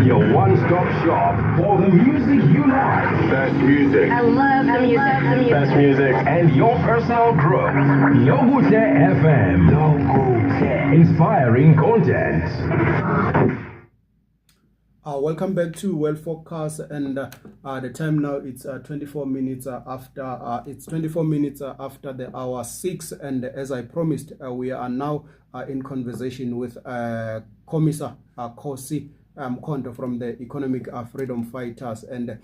Your one-stop shop for the music you like. Best music. I love the music. Best music. And your personal growth. Yogute FM. Yogute. Inspiring content. Welcome back to Well Focus, and the time now it's 24 minutes after it's 24 minutes after the hour 6, and as I promised, we are now in conversation with Commissar Kgosi Mkhonto from the Economic Freedom Fighters, and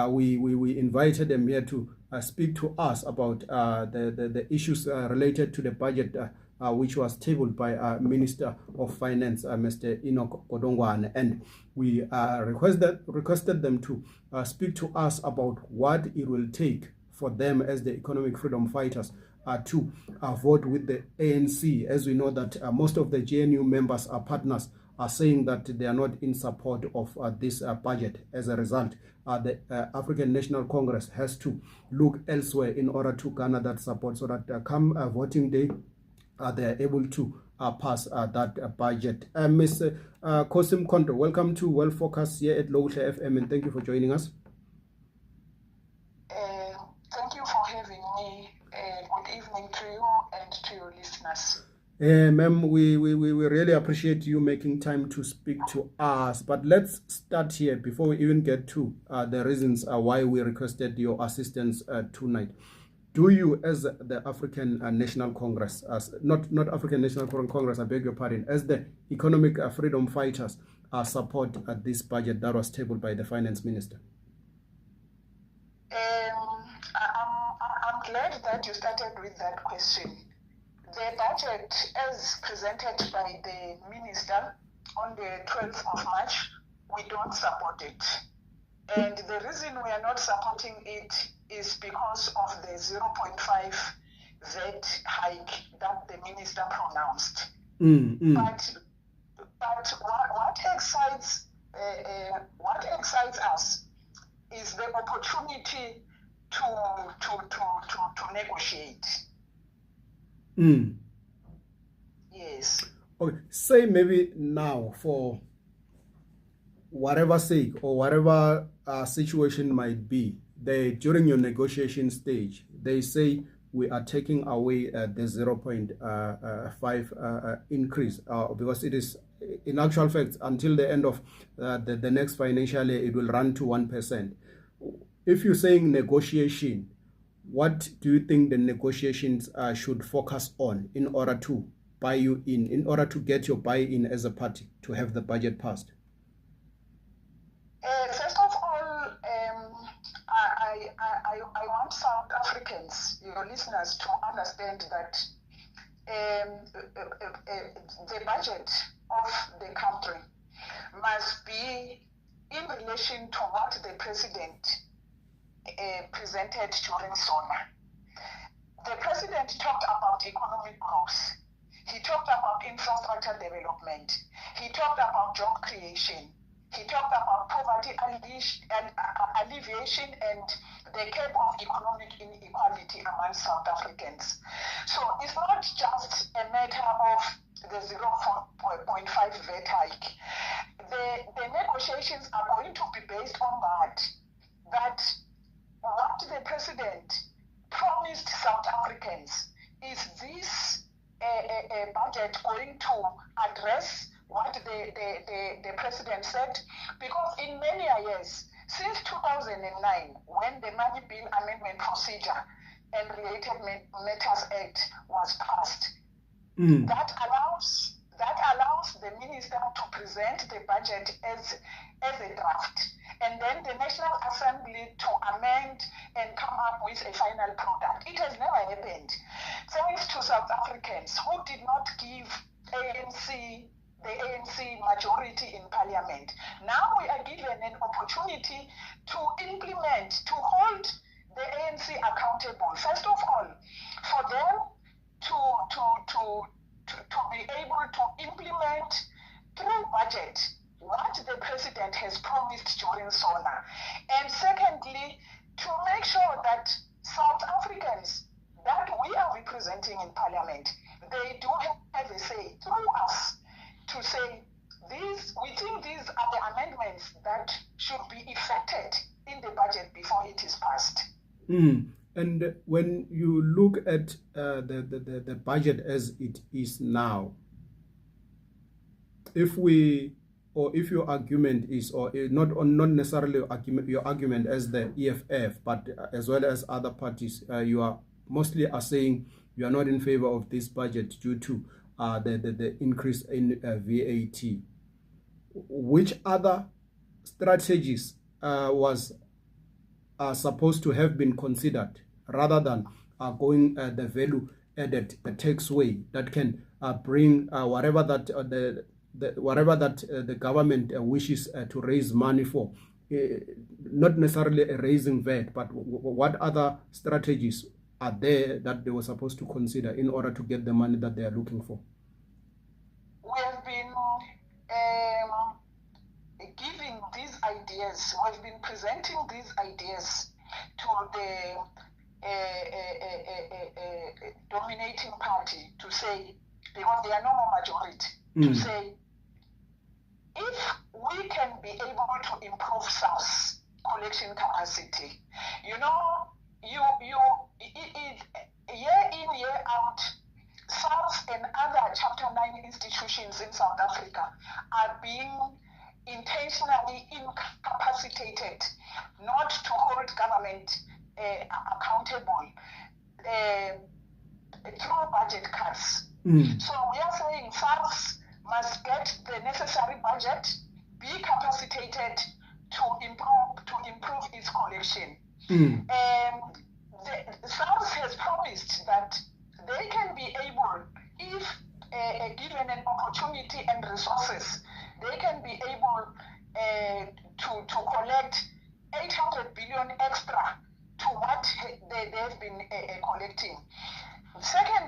we invited them here to speak to us about the issues related to the budget, which was tabled by Minister of Finance, Mr. Enoch Godongwana, and we requested them to speak to us about what it will take for them as the Economic Freedom Fighters to vote with the ANC, as we know that most of the GNU members, partners, are saying that they are not in support of this budget. As a result, the African National Congress has to look elsewhere in order to garner that support, so that come voting day, they are able to pass that budget. Mr. Kgosi Mkhonto, welcome to Well Focus here at Local FM, and thank you for joining us. Thank you for having me. Good evening to you and to your listeners. Ma'am, we really appreciate you making time to speak to us. But let's start here before we even get to the reasons why we requested your assistance tonight. Do you, as the African National Congress, not African National Congress, I beg your pardon, as the Economic Freedom Fighters, support this budget that was tabled by the Finance Minister? I'm glad that you started with that question. The budget, as presented by the Minister on the 12th of March, we don't support it. And the reason we are not supporting it is because of the 0.5 VAT hike that the Minister pronounced. But what excites us is the opportunity to negotiate. Yes. Okay. Say maybe now, for whatever sake or whatever situation might be, during your negotiation stage, they say we are taking away the 0.5 increase because it is, in actual fact, until the end of the next financial year, it will run to 1%. If you're saying negotiation, what do you think the negotiations should focus on in order to buy you in order to get your buy-in as a party to have the budget passed? First of all, I want South Africans, your listeners, to understand that the budget of the country must be in relation to what the president presented during SONA. The president talked about economic growth. He talked about infrastructure development. He talked about job creation. He talked about poverty alleviation and the cap of economic inequality among South Africans. So it's not just a matter of the 0.5 VAT hike. The negotiations are going to be based on that what the president promised South Africans. Is this a budget going to address what the president said? Because in many years, since 2009, when the Money Bill Amendment Procedure and Related Matters Act was passed, that allows the minister to present the budget as a draft, and then the National Assembly to amend and come up with a final product. It has never happened, thanks to South Africans who did not give the ANC majority in parliament. Now we are given an opportunity to implement, to hold the ANC accountable. First of all, for them to be able to implement through budget what the president has promised during SONA. And secondly, to make sure that South Africans that we are representing in parliament, they do have a say through us to say, we think these are the amendments elements that should be effected in the budget before it is passed. And when you look at the budget as it is now, if your argument is, or not necessarily your argument as the EFF, but as well as other parties, you are mostly saying you are not in favor of this budget due to the increase in VAT. Which other strategies was supposed to have been considered rather than going the value-added tax way that can bring whatever that the government wishes to raise money for, not necessarily raising VAT, but what other strategies are there that they were supposed to consider in order to get the money that they are looking for? We have been giving these ideas, we've been presenting these ideas to the dominating party to say, because they are no more majority, to say, if we can be able to improve SARS collection capacity, year in, year out, SARS and other Chapter 9 institutions in South Africa are being intentionally incapacitated not to hold government accountable through budget cuts. So we are saying SARS must get the necessary budget, be capacitated to improve its collection. SARS has promised that they can be able, if given an opportunity and resources, they can be able to collect 800 billion extra to what they've been collecting. Second